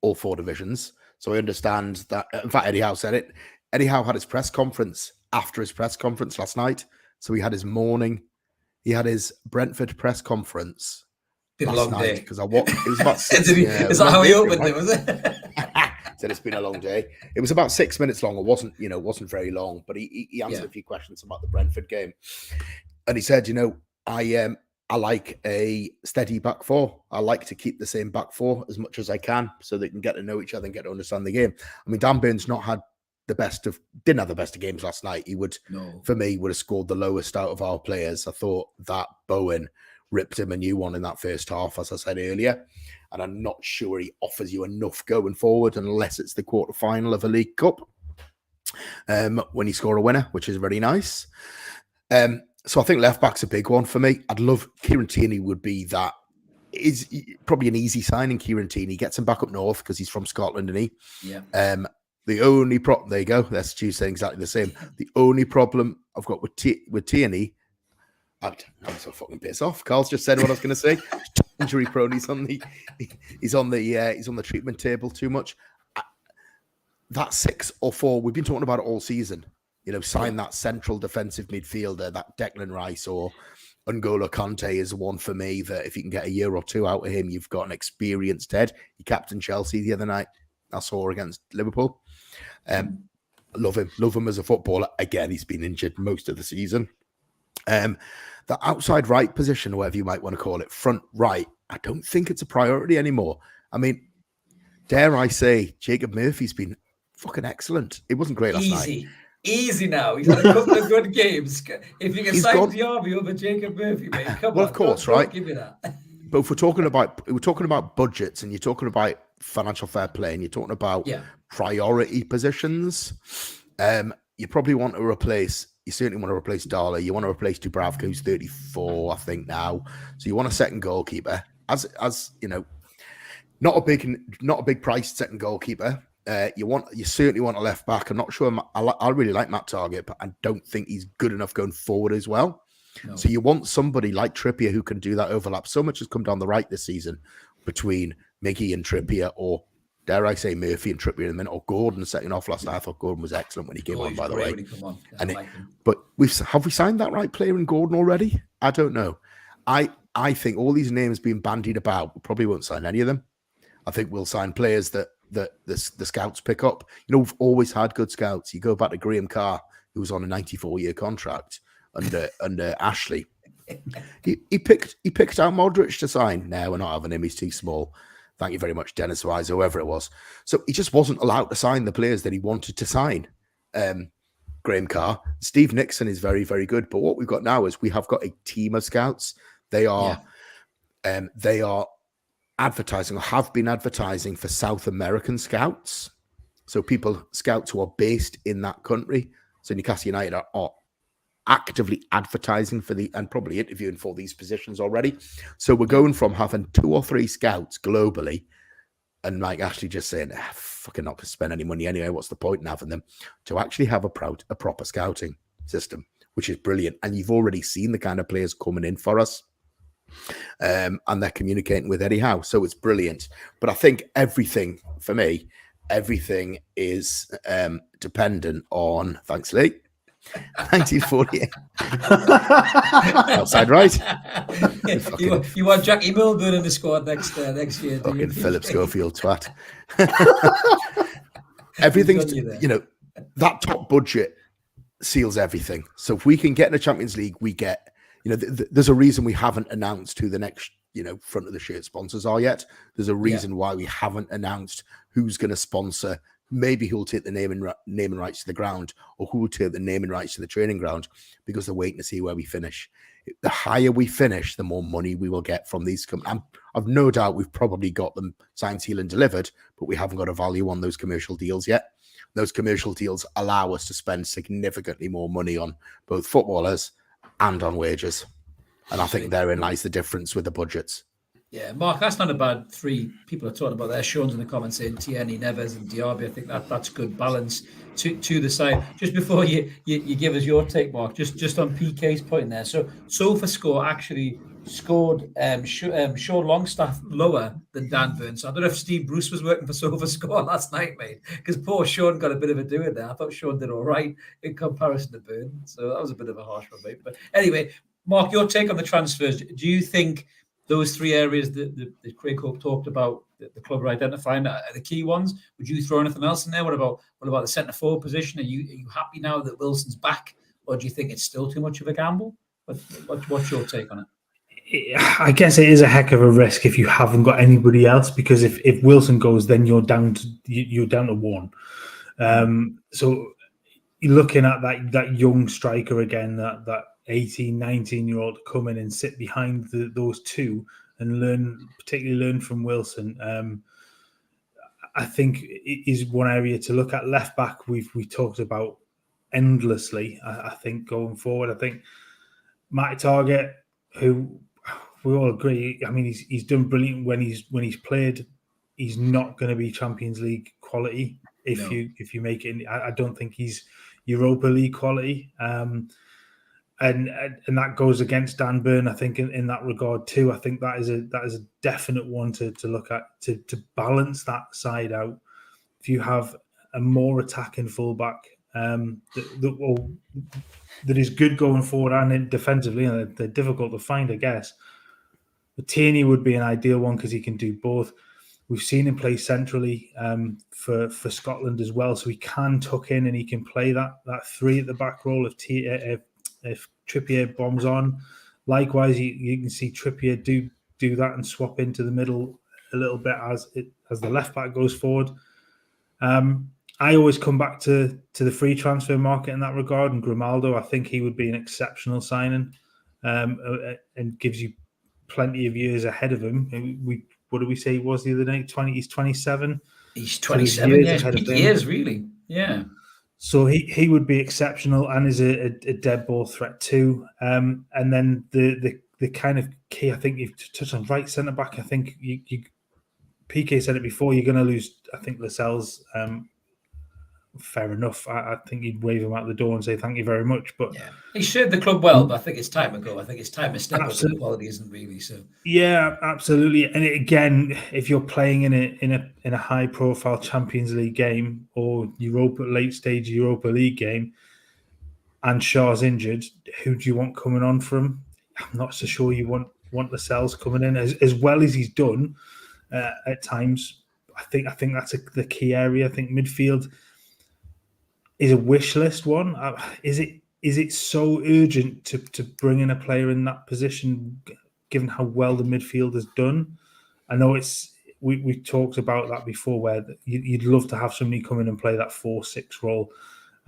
all 4 divisions. So I understand that. In fact, Eddie Howe said it. Eddie Howe had his press conference after his press conference last night. So he had his Brentford press conference last night, because it was about 6. Is that how he opened it? Was it? Said it's been a long day. It was about 6 minutes long. It wasn't very long, but he answered a few questions about the Brentford game, and he said, you know, I like a steady back 4. I like to keep the same back 4 as much as I can, so they can get to know each other and get to understand the game. I mean, Dan Burns didn't have the best of games last night. He would have scored the lowest out of our players. I thought that Bowen ripped him a new one in that first half, as I said earlier. And I'm not sure he offers you enough going forward unless it's the quarter-final of a League Cup, when you score a winner, which is very nice. So I think left-back's a big one for me. I'd love Kieran Tierney would be that. Is probably an easy signing, Kieran Tierney. Gets him back up north because he's from Scotland, isn't he? Yeah. The only problem, there you go. That's Stu saying exactly the same. The only problem I've got with Tierney, I'm so fucking pissed off. Carl's just said what I was going to say. Injury prone. He's on the treatment table too much. That 6 or 4, we've been talking about it all season. You know, sign that central defensive midfielder, that Declan Rice or N'Golo Kante is one for me, that if you can get a year or 2 out of him, you've got an experienced head. He captained Chelsea the other night. I saw against Liverpool. Love him as a footballer. Again, he's been injured most of the season. The outside right position, whatever you might want to call it, front right, I don't think it's a priority anymore. I mean, dare I say, Jacob Murphy's been fucking excellent. It wasn't great last night. Easy now. He's had a couple of good games. If you can sign Diaby over Jacob Murphy, mate, come on. Of course, right? Give me that. But if we're talking about budgets, and you're talking about financial fair play, and you're talking about priority positions, you probably want to replace. You certainly want to replace Darley. You want to replace Dubravka, who's 34, I think now. So you want a second goalkeeper, as you know, not a big priced second goalkeeper. You certainly want a left back. I'm not sure. I really like Matt Targett, but I don't think he's good enough going forward as well. No. So you want somebody like Trippier who can do that overlap. So much has come down the right this season between Miggy and Trippier, or dare I say Murphy and Trippier in a minute, or Gordon setting off last night. I thought Gordon was excellent when he came on, by the way. When he come on. Yeah, And like him. But have we signed that right player in Gordon already? I don't know. I think all these names being bandied about, we probably won't sign any of them. I think we'll sign players that the scouts pick up. You know, we've always had good scouts. You go back to Graham Carr, who was on a 94-year contract under Ashley. He picked out Modric to sign. No, we're not having him. He's too small. Thank you very much, Dennis Wise, whoever it was. So he just wasn't allowed to sign the players that he wanted to sign. Graham Carr, Steve Nixon is very, very good. But what we've got now is we have got a team of scouts. They are advertising, or have been advertising, for South American scouts. So scouts who are based in that country. So Newcastle United are actively advertising for and probably interviewing for these positions already. So we're going from having 2 or 3 scouts globally, and Mike Ashley just saying, fucking not to spend any money anyway, what's the point in having them, to actually have a proper scouting system, which is brilliant. And you've already seen the kind of players coming in for us. And they're communicating with Eddie Howe, so it's brilliant. But I think everything is dependent on, thanks Lee, 1948 outside right. You want Jackie Milburn in the squad next year, fucking Philip Schofield twat. Everything's, that top budget seals everything. So if we can get in the Champions League, we get, there's a reason we haven't announced who the next, front of the shirt sponsors are yet. There's a reason why we haven't announced who's going to sponsor, maybe who'll take the naming rights to the ground, or who will take the naming rights to the training ground, because they're waiting to see where we finish. The higher we finish, the more money we will get from these companies. I've no doubt we've probably got them signed, sealed, and delivered, but we haven't got a value on those commercial deals yet. Those commercial deals allow us to spend significantly more money on both footballers and on wages. And I think therein lies the difference with the budgets. Yeah, Mark, that's not a bad 3 people are talking about there. Sean's in the comments saying Tierney, Neves, and Diaby. I think that's good balance to the side. Just before you give us your take, Mark, just on PK's point there. So SofaScore actually scored Sean Longstaff lower than Dan Burn. So I don't know if Steve Bruce was working for SofaScore last night, mate, because poor Sean got a bit of a do in there. I thought Sean did all right in comparison to Burn. So that was a bit of a harsh one, mate. But anyway, Mark, your take on the transfers. Do you think those 3 areas that Craig Hope talked about, the club are identifying, are the key ones? Would you throw anything else in there? What about the centre forward position? Are you happy now that Wilson's back, or do you think it's still too much of a gamble? What's your take on it? I guess it is a heck of a risk if you haven't got anybody else, because if Wilson goes, then you're down to 1. So you're looking at that young striker again, that 18, 19-year-old to come in and sit behind those 2 and particularly learn from Wilson. I think it is one area to look at. Left back, we talked about endlessly. I think going forward, I think Matt Target, who we all agree, I mean, he's done brilliant when he's played. He's not going to be Champions League quality if you make it. I don't think he's Europa League quality. And that goes against Dan Burn, I think, in that regard too. I think that is a definite one to look at to balance that side out. If you have a more attacking fullback that is good going forward and defensively, and they're difficult to find, I guess. But Tierney would be an ideal one because he can do both. We've seen him play centrally for Scotland as well, so he can tuck in and he can play that 3 at the back role if Trippier bombs on. Likewise, you can see Trippier do that and swap into the middle a little bit as the left back goes forward. I always come back to the free transfer market in that regard, and Grimaldo, I think he would be an exceptional signing and gives you plenty of years ahead of him. What did we say he was the other day? He's 27. He's 27 years, really. Yeah. So he would be exceptional and is a dead ball threat too. And then the kind of key, I think you've touched on, right centre back. I think you PK said it before. You're going to lose. I think Lascelles fair enough. I think you'd wave him out the door and say thank you very much. But yeah, he served the club well, but I think it's time to go. I think it's time to step up. The quality isn't really so. Yeah, absolutely. And again, if you're playing in a high profile Champions League game or late stage Europa League game, and Shaw's injured, who do you want coming on from? I'm not so sure you want Lascelles coming in as well as he's done at times. I think that's the key area. I think midfield is a wish list one. Is it so urgent to bring in a player in that position, given how well the midfield has done? I know we talked about that before, where you'd love to have somebody come in and play that 4-6 role.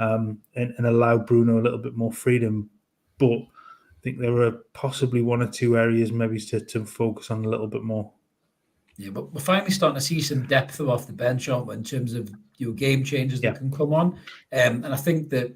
And allow Bruno a little bit more freedom. But I think there are possibly one or two areas maybe to focus on a little bit more. Yeah, but we're finally starting to see some depth off the bench, aren't we, in terms of game changers that can come on. And I think that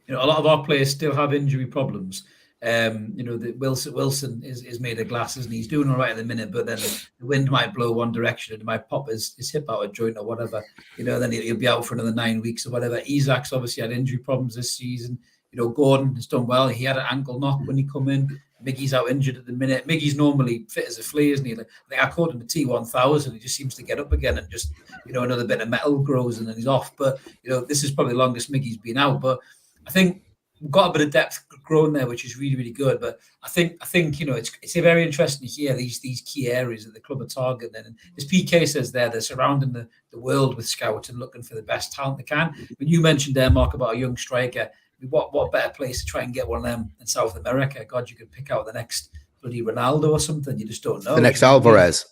a lot of our players still have injury problems. That Wilson is made of glass, isn't he? He's doing all right at the minute, but then the wind might blow one direction and it might pop his hip out of joint or whatever. Then he'll be out for another 9 weeks or whatever. Isak's obviously had injury problems this season. Gordon has done well. He had an ankle knock when he come in. Miggy's out injured at the minute. Miggy's normally fit as a flea, isn't he? I think I called him the T1000. He just seems to get up again and just, another bit of metal grows and then he's off. But, this is probably the longest Miggy's been out. But I think we've got a bit of depth grown there, which is really, really good. But I think it's very interesting to hear these key areas that the club are targeting. And as PK says there, they're surrounding the world with scouts and looking for the best talent they can. When you mentioned there, Mark, about a young striker, what better place to try and get one of them in South America? God, you could pick out the next bloody Ronaldo or something. You just don't know. The next Alvarez.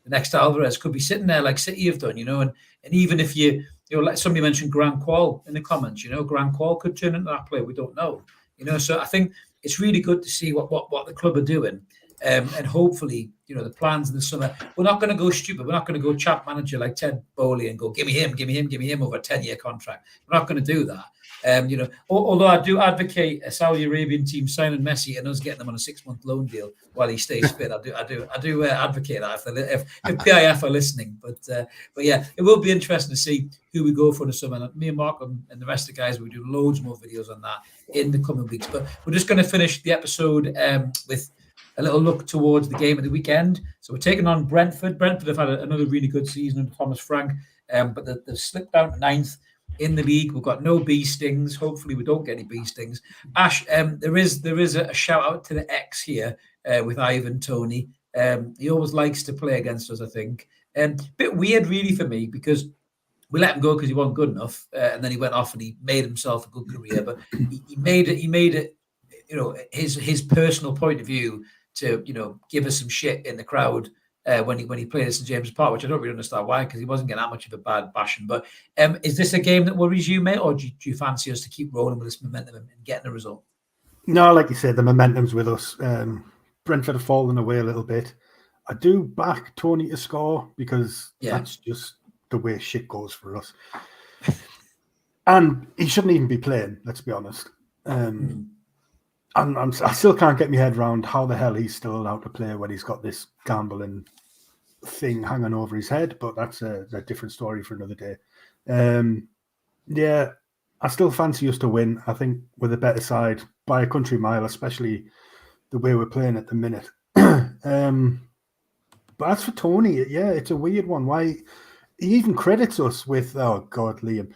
The next Alvarez could be sitting there like City have done, and even if like somebody mentioned Grand Qual in the comments, Grand Qual could turn into that player. We don't know, So I think it's really good to see what the club are doing, and hopefully, the plans in the summer. We're not going to go stupid. We're not going to go chap manager like Ted Bowley and go give me him over a 10-year contract. We're not going to do that. Although I do advocate a Saudi Arabian team signing Messi and us getting them on a 6-month loan deal while he stays fit. I do advocate that if PIF are listening. But yeah, it will be interesting to see who we go for in the summer. And me and Mark and the rest of the guys will do loads more videos on that in the coming weeks. But we're just going to finish the episode with a little look towards the game of the weekend. So we're taking on Brentford. Brentford have had another really good season under Thomas Frank, but they've slipped down to 9th. In the league, we've got no bee stings. Hopefully, we don't get any bee stings. Ash, there is a shout out to the X here with Ivan Toney. He always likes to play against us, I think. Bit weird, really, for me, because we let him go because he wasn't good enough, and then he went off and he made himself a good career. But he made it. His personal point of view to give us some shit in the crowd. When he played at St James's Park, which I don't really understand why, because he wasn't getting that much of a bad bashing. But is this a game that worries you, mate, or do you fancy us to keep rolling with this momentum and getting a result? No, like you said, the momentum's with us. Brentford have fallen away a little bit. I do back Tony to score because that's just the way shit goes for us. And he shouldn't even be playing, let's be honest. I still can't get my head around how the hell he's still allowed to play when he's got this gambling thing hanging over his head, but that's a different story for another day. I still fancy us to win. I think we're the better side by a country mile, especially the way we're playing at the minute. But as for Tony, it's a weird one. Why he even credits us with, oh God, Liam.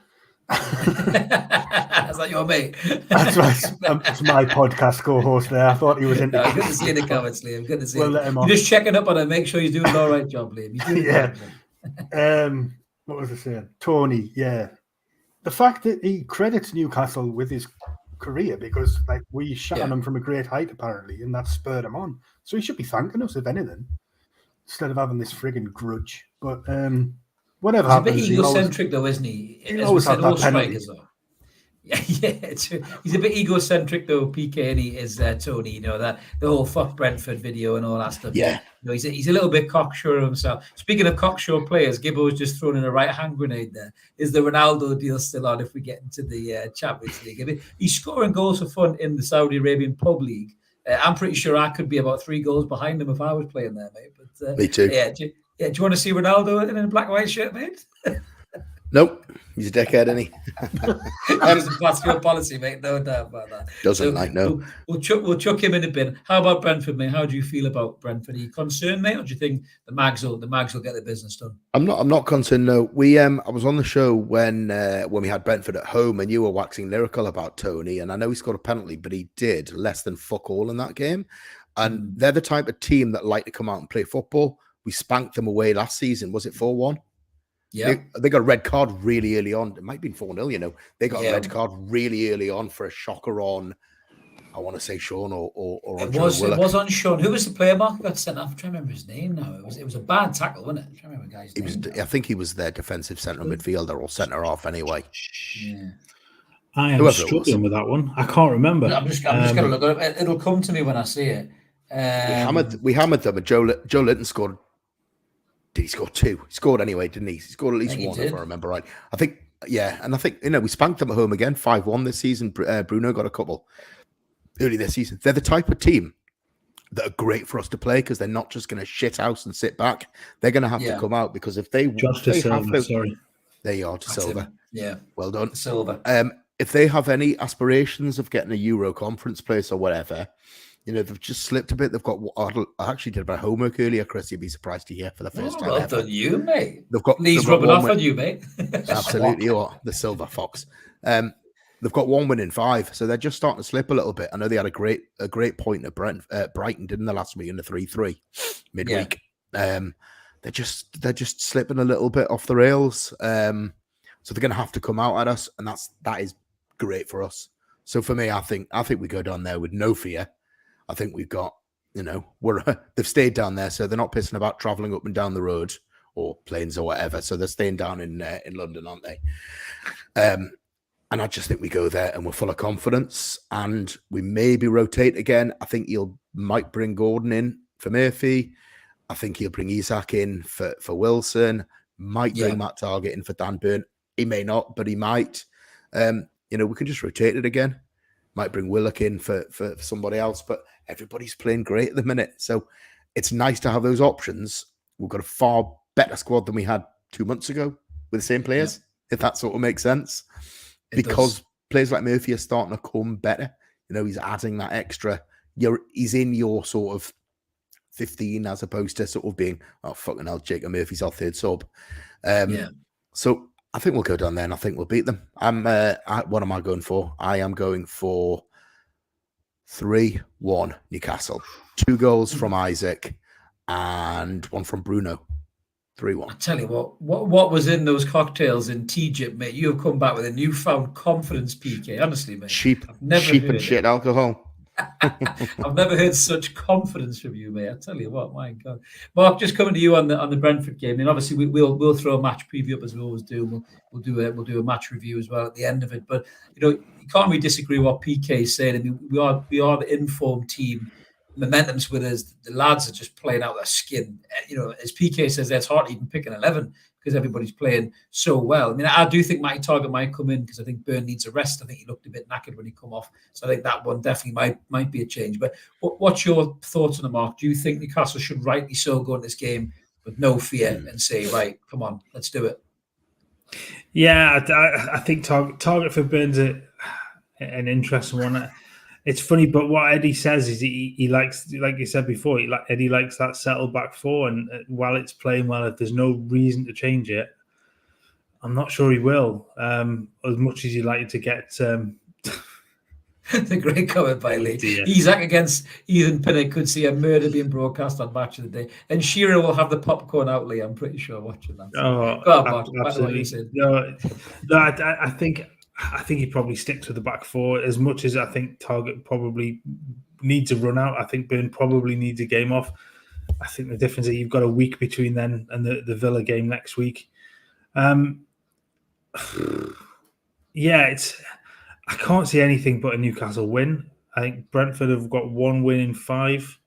Is that your mate? That's right. It's my podcast co-host there. I thought he was into. Good to see you in the comments, Liam. Good to see we'll you. Let him You're just checking up on him, make sure he's doing an all right job, Liam. What was I saying? Tony, the fact that he credits Newcastle with his career, because we shot on him from a great height apparently, and that spurred him on. So he should be thanking us, if anything, instead of having this frigging grudge. But whatever happens, he's a bit egocentric, though, isn't he? He always had that penalty. He's a bit egocentric, though, PK, and he is Tony. That the whole fuck Brentford video and all that stuff. Yeah, he's a little bit cocksure of himself. Speaking of cocksure players, Gibbo's just thrown in a right hand grenade there. Is the Ronaldo deal still on if we get into the Champions League? I mean, he's scoring goals for fun in the Saudi Arabian Pub League. I'm pretty sure I could be about 3 goals behind him if I was playing there, mate. But me too. Do you want to see Ronaldo in a black and white shirt, mate? Nope, he's a dickhead, isn't he? It's a Pascal policy, mate. No doubt about that. No. We'll chuck him in a bin. How about Brentford, mate? How do you feel about Brentford? Are you concerned, mate, or do you think the Mags will get the business done? I'm not concerned. No, I was on the show when we had Brentford at home, and you were waxing lyrical about Tony. And I know he scored a penalty, but he did less than fuck all in that game. And they're the type of team that like to come out and play football. We spanked them away last season. Was it 4-1? Yeah, they got a red card really early on. It might have been 4-0, you know. They got a red card really early on for a shocker on, I want to say Sean or it was on Sean. Who was the player, Mark, who got sent off? I'm trying to remember his name now. It was a bad tackle, wasn't it? I'm trying to remember the guy's name. I think he was their defensive centre midfielder or centre half anyway. Yeah. I am struggling with that one. I can't remember. I'm just going to look at it. It'll come to me when I see it. We hammered them, and Joelinton scored. Did he score 2? He scored anyway, didn't he? He scored at least 1, if I remember right. I think, and I think, we spanked them at home again, 5-1 this season. Bruno got a couple early this season. They're the type of team that are great for us to play because they're not just going to shit house and sit back. They're going to have to come out because if they... There you are, to Silva. Yeah. Well done. Silva. If they have any aspirations of getting a Euro conference place or whatever... they've just slipped a bit. They've got. I actually did a bit of homework earlier, Chris. You'd be surprised to hear for the first time. Well done, you, mate. They've got these rubbing off on you, mate. Absolutely, you are the silver fox. They've got 1 win in 5, so they're just starting to slip a little bit. I know they had a great point at Brighton, didn't they, last week in the 3-3 midweek? Yeah. They're just slipping a little bit off the rails. So they're going to have to come out at us, and that is great for us. So for me, I think we go down there with no fear. I think we've got, they've stayed down there, so they're not pissing about traveling up and down the road or planes or whatever. So they're staying down in London, aren't they? And I just think we go there and we're full of confidence, and we maybe rotate again. I think might bring Gordon in for Murphy. I think he'll bring Isak in for Wilson. Might bring Matt Target in for Dan Burn. He may not, but he might. We can just rotate it again. Might bring Willock in for somebody else, but everybody's playing great at the minute. So it's nice to have those options. We've got a far better squad than we had 2 months ago with the same players, if that sort of makes sense. Because players like Murphy are starting to come better. He's adding that extra. He's in your sort of 15 as opposed to sort of being, oh, fucking hell, Jacob Murphy's our third sub. So I think we'll go down there and I think we'll beat them. What am I going for? I am going for 3-1 Newcastle. 2 goals from Isak and 1 from Bruno. 3-1. I tell you what was in those cocktails in Egypt, mate? You have come back with a newfound confidence, PK. Honestly, mate. Cheap and shit alcohol. I've never heard such confidence from you, mate. I tell you what, my God, Mark. Just coming to you on the Brentford game, and obviously we'll throw a match preview up as we always do. We'll do a match review as well at the end of it. But you can't really disagree with what PK is saying. I mean, we are the informed team. Momentum's with us. The lads are just playing out their skin. As PK says, it's hard to even pick an 11 because everybody's playing so well. I mean, I do think Matty Target might come in because I think Burn needs a rest. I think he looked a bit knackered when he come off. So I think that one definitely might be a change. But what's your thoughts on the Mark? Do you think Newcastle should rightly so go in this game with no fear and say, right, come on, let's do it? Yeah, I think Target for Burn's an interesting one. It's funny, but what Eddie says is he likes, like you said before, Eddie likes that settled back 4, and while it's playing well, if there's no reason to change it, I'm not sure he will. As much as you'd like to get... The great comment by Lee. Isak against Ethan Pinnock could see a murder being broadcast on Match of the Day. And Shearer will have the popcorn out, Lee, I'm pretty sure, watching that. Oh, go on, Mark. Absolutely. No, I think he probably sticks with the back 4 as much as I think Target probably needs a run out. I think Burn probably needs a game off. I think the difference is you've got a week between then and the Villa game next week. I can't see anything but a Newcastle win. I think Brentford have got 1 win in 5.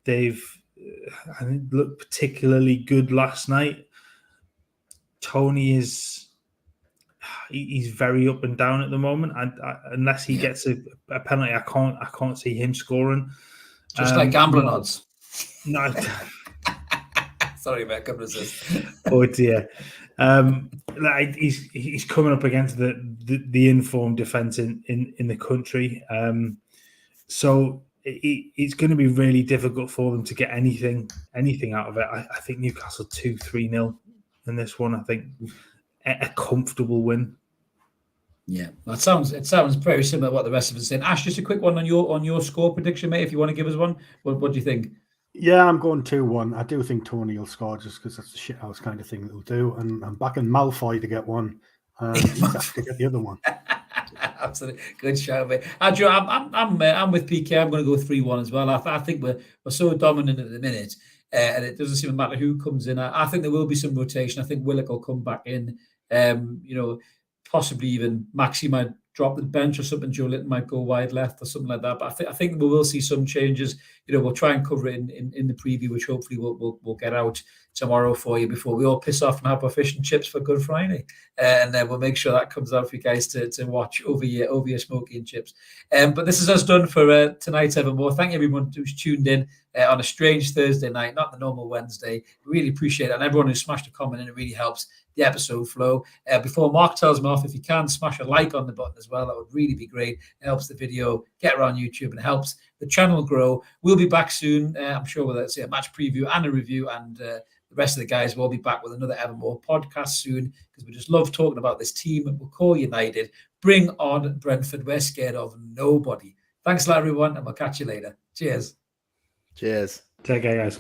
They've looked particularly good last night. Tony he's very up and down at the moment. Unless he gets a penalty, I can't see him scoring. Just like gambling odds. No, Sorry, mate, I couldn't resist. Oh dear. He's coming up against the informed defence in the country. So it's going to be really difficult for them to get anything out of it. I think Newcastle 2-3-0 in this one. I think a comfortable win. Yeah, it sounds very similar to what the rest of us are saying. Ash, just a quick one on your score prediction, mate. If you want to give us one, what do you think? Yeah, I'm going 2-1. I do think Tony will score just because that's the shithouse kind of thing that he'll do. And I'm backing Malfoy to get one and Isak to get the other one. Absolutely, good shout, mate. Andrew, I'm with PK. I'm going to go 3-1 as well. I think we're so dominant at the minute, and it doesn't seem to matter who comes in. I think there will be some rotation. I think Willock will come back in. Possibly even Maxi might drop the bench or something. Joelinton might go wide left or something like that. But I think we will see some changes. We'll try and cover it in the preview, which hopefully we'll get out tomorrow for you before we all piss off and have our fish and chips for Good Friday. And then we'll make sure that comes out for you guys to watch over your smoky and chips. But this is us done for tonight's Evermore. Thank everyone who's tuned in on a strange Thursday night, not the normal Wednesday. We really appreciate it. And everyone who smashed a comment in, it really helps the episode flow. Before Mark tells me off, if you can smash a like on the button as well, that would really be great. It helps the video get around YouTube and helps the channel grow. We'll be back soon. I'm sure we'll see a match preview and a review, and the rest of the guys will be back with another Evermore podcast soon, because we just love talking about this team. We'll call United. Bring on Brentford. We're scared of nobody. Thanks a lot, everyone, and we'll catch you later. Cheers. Cheers. Take care, guys.